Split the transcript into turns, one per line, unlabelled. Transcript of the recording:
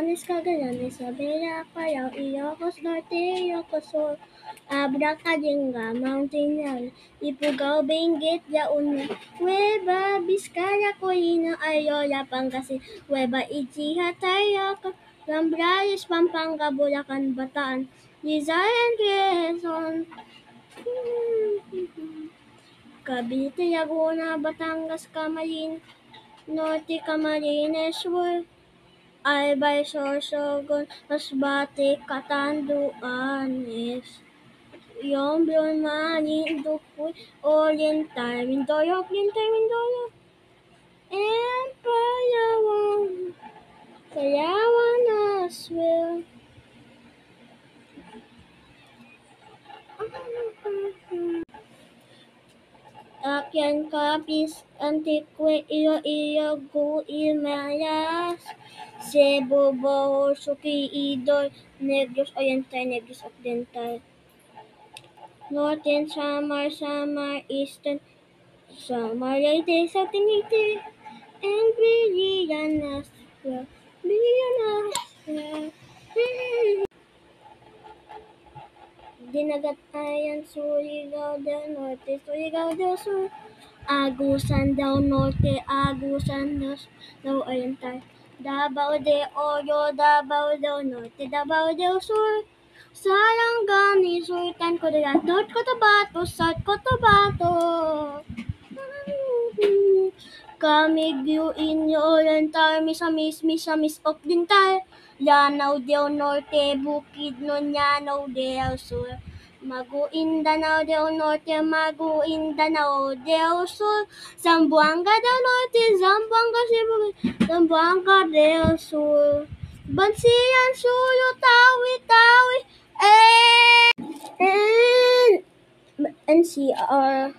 Batanes, Cagayanes, Isabela, Callao, Ilocos Norte, Ilocos Sur, Abracadabra, Mountain, Ifugao, Benguet, Yauna, Nueva Vizcaya, Colina, Ayala, Pangasinan, Nueva Ecija, Tarlac, Zambales, Pampanga, Bulacan, Bataan, Rizal, Quezon, Cavite, Laguna, Batangas, Camarines Norte, Camarines Sur, Albay, Sorsogon, Masbate, Catanduanes, Yomblon, Marinduque, Oriental, Mindoro, and Palawan as well. Aquian, Capiz, Antique, Iloilo, Guimaras, Cebu, Bohol, Suki, Negros Oriental, Negros Occidental, Northern Samar, Eastern Samar, Leyte, Southern Leyte, and Bilianas. Dinagatayan, Surigao del Norte, Surigao del Sur, Agusan del Norte, Agusan del Oriental, Davao de Oro, Davao del Norte, Davao del Sur, Sarangani, Sultan Kudarat, North Cotabato, South Cotabato, Camiguio, Inyo Oriental, Misamis Occidental, Lanao del Norte, Bukidnon, Lanao del Sur, Maguindanao del Norte, Maguindanao del Sur, Zamboanga del Norte, Zamboanga Cebu, Zamboanga del Sur, Bansilan, Suyo, Tawi, and NCR.